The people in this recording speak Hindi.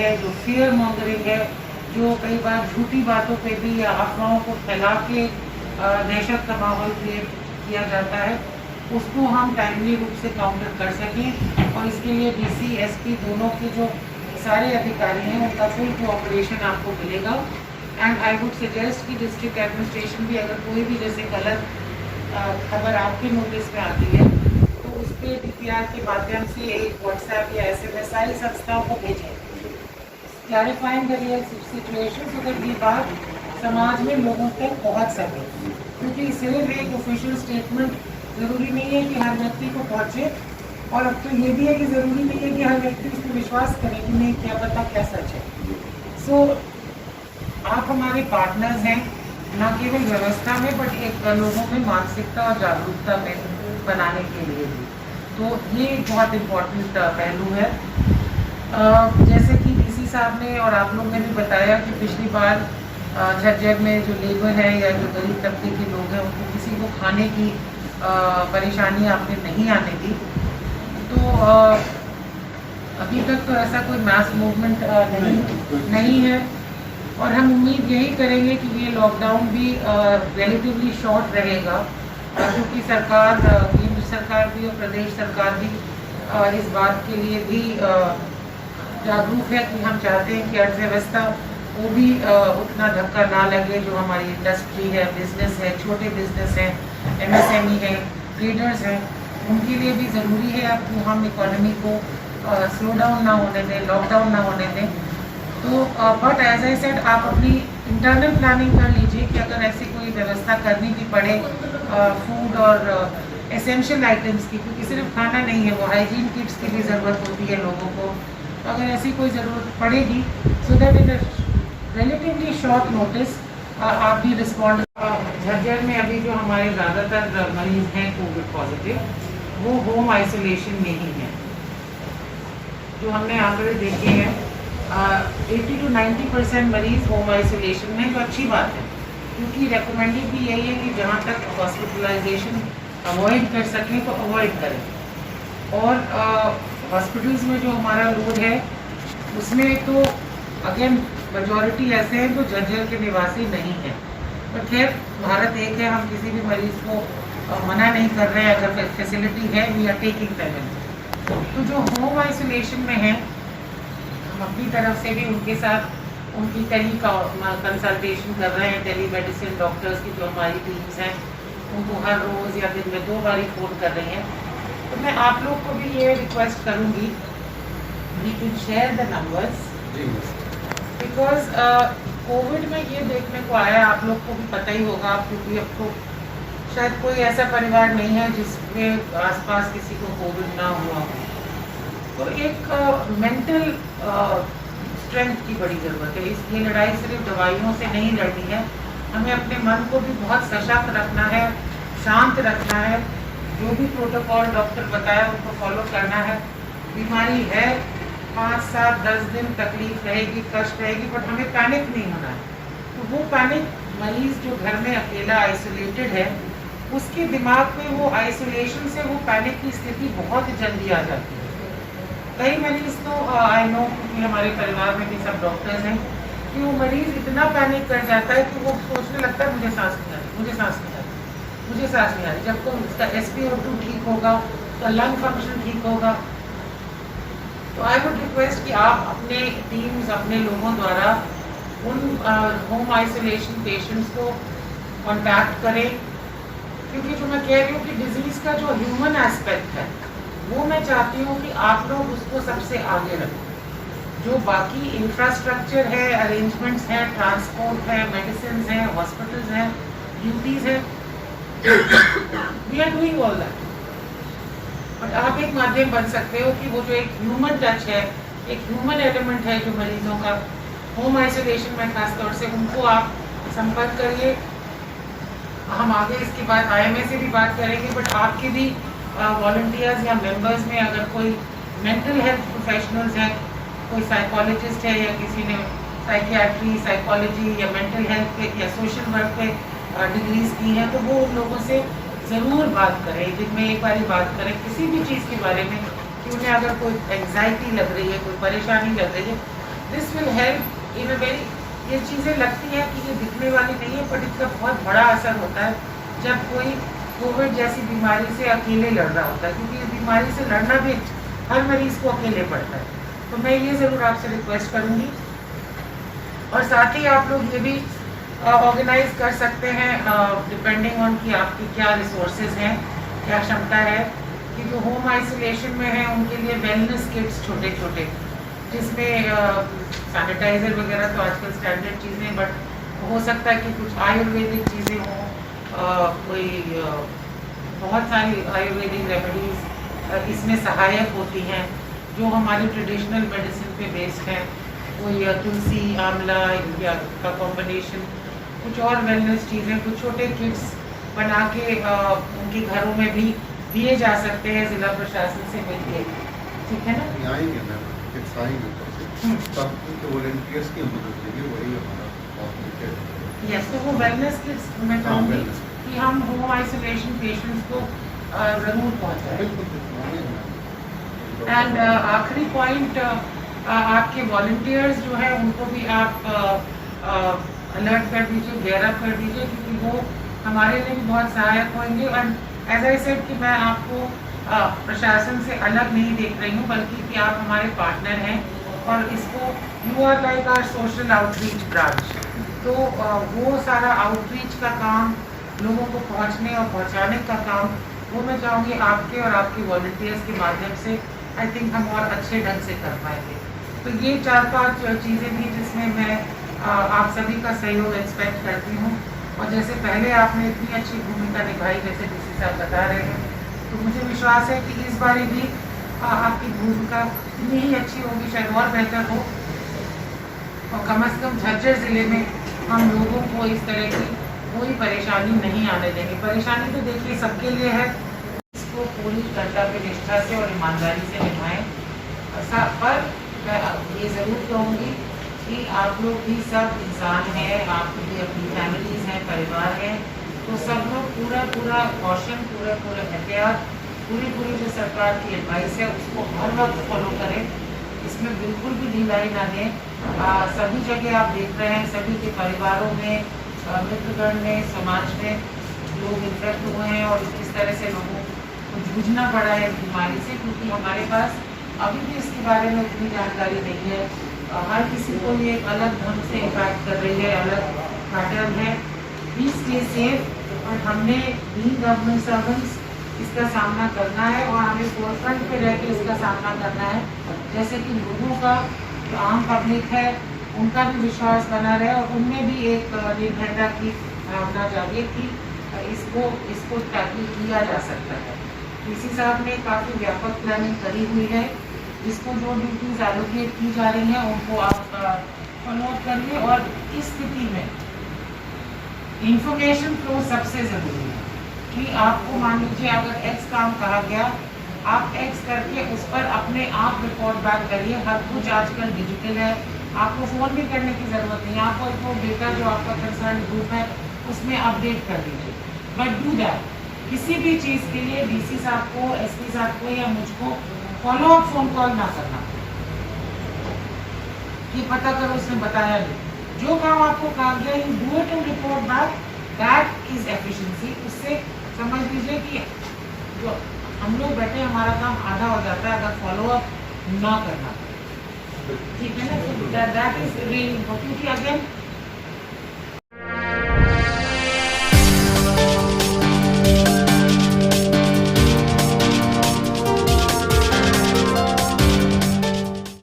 है, जो फियर मॉन्गरिंग है, जो कई बार झूठी बातों पे भी या अफवाहों को फैला के दहशत का माहौल क्रिएट किया जाता है, उसको हम टाइमली रूप से काउंटर कर सकें। और इसके लिए डीसी, एसपी दोनों के जो सारे अधिकारी हैं उनका फुल कोऑपरेशन आपको मिलेगा। एंड आई वुड सजेस्ट कि डिस्ट्रिक्ट एडमिनिस्ट्रेशन भी अगर कोई भी जैसे गलत खबर आपके नोटिस में आती है तो उस पर DPR के माध्यम से एक व्हाट्सएप या SMS सारी संस्थाओं को भेजें, clarifying the real situation, so that ये बात समाज में लोगों तक पहुंच सके। क्योंकि सिर्फ एक ऑफिशियल स्टेटमेंट ज़रूरी नहीं है कि हर व्यक्ति को पहुंचे, और अब तो ये भी है कि ज़रूरी नहीं है कि हर व्यक्ति उस पर विश्वास करे कि नहीं, क्या पता क्या सच है। सो आप हमारे पार्टनर्स हैं, न केवल व्यवस्था में बट एक लोगों में मानसिकता और जागरूकता में बनाने के लिए भी। तो ये बहुत इम्पोर्टेंट पहलू है। जैसे कि डीसी साहब ने और आप लोग ने भी बताया कि पिछली बार झज्जर में जो लेबर है या जो गरीब तबके के लोग हैं उनको किसी को खाने की परेशानी आपने नहीं आने दी। तो अभी तक तो ऐसा कोई मास मूवमेंट नहीं है, और हम उम्मीद यही करेंगे कि ये लॉकडाउन भी रिलेटिवली शॉर्ट रहेगा, क्योंकि सरकार, केंद्र सरकार भी और प्रदेश सरकार भी इस बात के लिए भी जागरूक है कि हम चाहते हैं कि अर्थव्यवस्था वो भी उतना धक्का ना लगे। जो हमारी इंडस्ट्री है, बिजनेस है, छोटे बिजनेस हैं, MSME है, ट्रेडर्स हैं, उनके लिए भी ज़रूरी है अब हम इकोनॉमी को स्लो डाउन ना होने दें, लॉकडाउन ना होने दें। तो बट एज आई सेड, आप अपनी इंटरनल प्लानिंग कर लीजिए कि अगर ऐसी कोई व्यवस्था करनी भी पड़े फूड और एसेंशियल आइटम्स की, क्योंकि सिर्फ खाना नहीं है, वो हाइजीन किट्स की भी ज़रूरत होती है लोगों को। तो अगर ऐसी कोई ज़रूरत पड़ेगी, so that in relatively short notice आप भी रिस्पॉन्ड। झज्जर में अभी जो हमारे ज़्यादातर मरीज़ हैं कोविड पॉजिटिव, वो होम आइसोलेशन में ही हैं। जो हमने आंकड़े देखे हैं 80 to 90% मरीज़ होम आइसोलेशन में, जो अच्छी बात है, क्योंकि रिकमेंडेड भी यही है कि जहाँ तक हॉस्पिटलाइजेशन अवॉइड कर सकें तो अवॉइड करें। और हॉस्पिटल्स में जो हमारा लोड है उसमें तो अगेन मेजॉरिटी ऐसे हैं जो झज्जर के निवासी नहीं हैं। पर खैर, भारत एक है, हम किसी भी मरीज़ को मना नहीं कर रहे हैं। अगर फैसिलिटी है, वी आर टेकिंग पेमेंट। तो जो होम आइसोलेशन में हैं, हम अपनी तरफ से भी उनके साथ उनकी टेली कंसल्टेशन कर रहे हैं। टेली मेडिसिन डॉक्टर्स की जो हमारी टीम्स हैं, उनको हर रोज़ या दिन में 2 बार फ़ोन कर रही हैं। तो मैं आप लोग को भी ये रिक्वेस्ट करूँगी, we can share the numbers, because covid में ये देखने को आया, आप लोग को भी पता ही होगा, क्योंकि अब तो शायद कोई ऐसा परिवार नहीं है जिसके आसपास किसी को कोविड ना हुआ हो। तो एक मेंटल स्ट्रेंथ की बड़ी ज़रूरत है। ये लड़ाई सिर्फ दवाइयों से नहीं लड़नी है, हमें अपने मन को भी बहुत सशक्त रखना है, शांत रखना है। जो भी प्रोटोकॉल डॉक्टर बताया उनको फॉलो करना है। बीमारी है, 5, 7, 10 दिन तकलीफ रहेगी, कष्ट रहेगी, बट हमें पैनिक नहीं होना है। तो वो पैनिक मरीज़ जो घर में अकेला आइसोलेटेड है, उसके दिमाग में वो आइसोलेशन से वो पैनिक की स्थिति बहुत जल्दी आ जाती है। कई मरीज़ तो आई नो, क्योंकि हमारे परिवार में भी सब डॉक्टर्स हैं, कि वो मरीज़ इतना पैनिक कर जाता है कि वो सोचने लगता है मुझे सांस नहीं आ रही, मुझे सांस नहीं आ रही, मुझे सांस नहीं आ रही। जब तो उसका SpO2 ठीक होगा, तो लंग फंक्शन ठीक होगा। तो आई वुड रिक्वेस्ट कि आप अपने टीम्स, अपने लोगों द्वारा उन होम आइसोलेशन पेशेंट्स को कॉन्टैक्ट करें, क्योंकि जो मैं कह रही हूँ कि डिजीज़ का जो ह्यूमन एस्पेक्ट है, वो मैं चाहती हूँ कि आप लोग उसको सबसे आगे रखें। जो बाकी इंफ्रास्ट्रक्चर है, अरेंजमेंट्स हैं, ट्रांसपोर्ट है, मेडिसिन हैं, हॉस्पिटल्स हैं, ड्यूटीज़ हैं, we are doing all that. But आप एक माध्यम बन सकते हो कि वो जो एक ह्यूमन टच है, एक ह्यूमन एलिमेंट है जो मरीजों का होम आइसोलेशन में खासतौर से, उनको आप संपर्क करिए। हम आगे इसके बाद IMA से भी बात करेंगे, बट आपके भी वॉलंटियर्स या मेंबर्स में अगर कोई मेंटल हेल्थ प्रोफेशनल्स हैं, कोई साइकोलॉजिस्ट है या किसी ने साइकियाट्री, साइकोलॉजी या मेंटल हेल्थ पे या सोशल वर्क पे डिग्रीज की हैं, तो वो उन लोगों से ज़रूर बात करें, दिन में एक बारी बात करें किसी भी चीज़ के बारे में, कि उन्हें अगर कोई एंग्जाइटी लग रही है, कोई परेशानी लग रही है, this will help in a very, ये चीज़ें लगती हैं कि ये दिखने वाली नहीं है, बट इसका बहुत बड़ा असर होता है जब कोई कोविड जैसी बीमारी से अकेले लड़ रहा होता है, क्योंकि इस बीमारी से लड़ना भी हर मरीज को अकेले पड़ता है। तो मैं ये ज़रूर आपसे रिक्वेस्ट करूँगी, और साथ ही आप लोग ये भी ऑर्गेनाइज कर सकते हैं डिपेंडिंग ऑन कि आपकी क्या रिसोर्सेज हैं, क्या क्षमता है, कि जो होम आइसोलेशन में हैं उनके लिए वेलनेस किट्स छोटे छोटे, जिसमें सैनिटाइज़र वगैरह तो आजकल स्टैंडर्ड चीज़ें, बट हो सकता है कि कुछ आयुर्वेदिक चीज़ें हों, कोई बहुत सारी आयुर्वेदिक रेमेडीज़ इसमें सहायक होती हैं जो हमारी ट्रेडिशनल मेडिसिन पे बेस्ड हैं, कोई तुलसी आंवला या का कॉम्बिनेशन, कुछ और वेलनेस चीज़ें, कुछ छोटे किट्स बना के उनके घरों में भी दिए जा सकते हैं जिला प्रशासन से मिलके, ठीक है ना? आएंगे मैम, किट्स आएंगे तब के वॉलंटियर्स की मदद लेंगे, वही हमारा ऑब्जेक्टिव है। यस, तो वो वेलनेस किट्स मैं कहूँगी कि हम होम आइसोलेशन पेशेंट्स को ज़रूर पहुँचाएं। एंड आखिरी पॉइंट, आपके वॉलंटियर्स जो है उनको भी आप अलर्ट कर दीजिए, गेयरअप कर दीजिए, क्योंकि वो हमारे लिए भी बहुत सहायक होंगे। एंड एज आई सेड कि मैं आपको प्रशासन से अलग नहीं देख रही हूँ, बल्कि कि आप हमारे पार्टनर हैं, और इसको you are like our social outreach branch. तो वो सारा आउटरीच का काम, लोगों को पहुँचने और पहुँचाने का काम, वो मैं चाहूँगी आपके और आपके वॉलंटियर्स के माध्यम से आई थिंक हम और अच्छे ढंग से कर पाएंगे। तो ये 4-5 चीज़ें थी जिसमें मैं आप सभी का सहयोग एक्सपेक्ट करती हूँ। और जैसे पहले आपने इतनी अच्छी भूमिका निभाई, जैसे डीसी साहब बता रहे हैं, तो मुझे विश्वास है कि इस बार भी आपकी भूमिका इतनी ही अच्छी होगी, शायद और बेहतर हो, और कम से कम झज्जर ज़िले में हम लोगों को इस तरह की कोई परेशानी नहीं आने देंगे। परेशानी तो देखिए सबके लिए है, इसको पूरी कर्तव्य निष्ठा से और ईमानदारी से निभाएं। पर मैं ये ज़रूर कहूँगी कि आप लोग भी सब इंसान हैं, आपकी भी अपनी फैमिलीज़ हैं, परिवार हैं, तो सब लोग पूरा कॉशन, पूरा एहतियात, पूरी जो सरकार की एडवाइस है उसको हर वक्त फॉलो करें, इसमें बिल्कुल भी ढिलाई ना दें। सभी जगह आप देख रहे हैं, सभी के परिवारों में, मित्रगण में, समाज में लोग इन्फेक्ट हुए हैं, और किस तरह से लोगों को जूझना पड़ा है इस बीमारी से, क्योंकि हमारे पास अभी भी इसके बारे में उतनी जानकारी नहीं है। हर किसी को ये अलग ढंग से इम्पैक्ट कर रही है, अलग पैटर्न है। प्लीज स्टे सेफ, और हमने भी गवर्नमेंट सर्वेंट्स इसका सामना करना है, और हमें फोरफ्रंट पे रह के इसका सामना करना है, जैसे कि लोगों का, जो आम पब्लिक है, उनका भी विश्वास बना रहे, और उनमें भी एक निर्भरता की भावना जागे कि इसको टैकल किया जा सकता है। डीसी साहब ने काफ़ी व्यापक प्लानिंग करी हुई है, जिसको जो ड्यूटीज एलोकेट की जा रही हैं उनको आप फॉलो अप करिए। और इस स्थिति में इंफॉर्मेशन फ्लो सबसे ज़रूरी है, कि आपको मान लीजिए अगर एक्स काम कहा गया, आप एक्स करके उस पर अपने आप रिपोर्ट बैक करिए। हर कुछ आजकल डिजिटल है, आपको फ़ोन भी करने की ज़रूरत नहीं है, आपको वो डेटा जो आपका कंसर्न ग्रुप है उसमें अपडेट कर दीजिए। बट डू दैट, किसी भी चीज़ के लिए डीसी साहब को, एसपी साहब को या मुझको फॉलो अप फ़ोन कॉल ना करना कि पता करो उसने बताया नहीं। जो काम आपको कहा गया, you do it and report back, that is efficiency. उससे समझ लीजिए कि जो हम लोग बैठे, हमारा काम आधा हो जाता है अगर फॉलो अप ना करना, ठीक है ना? तो दैट इज रियली इम्पोर्टेंट, क्योंकि अगेन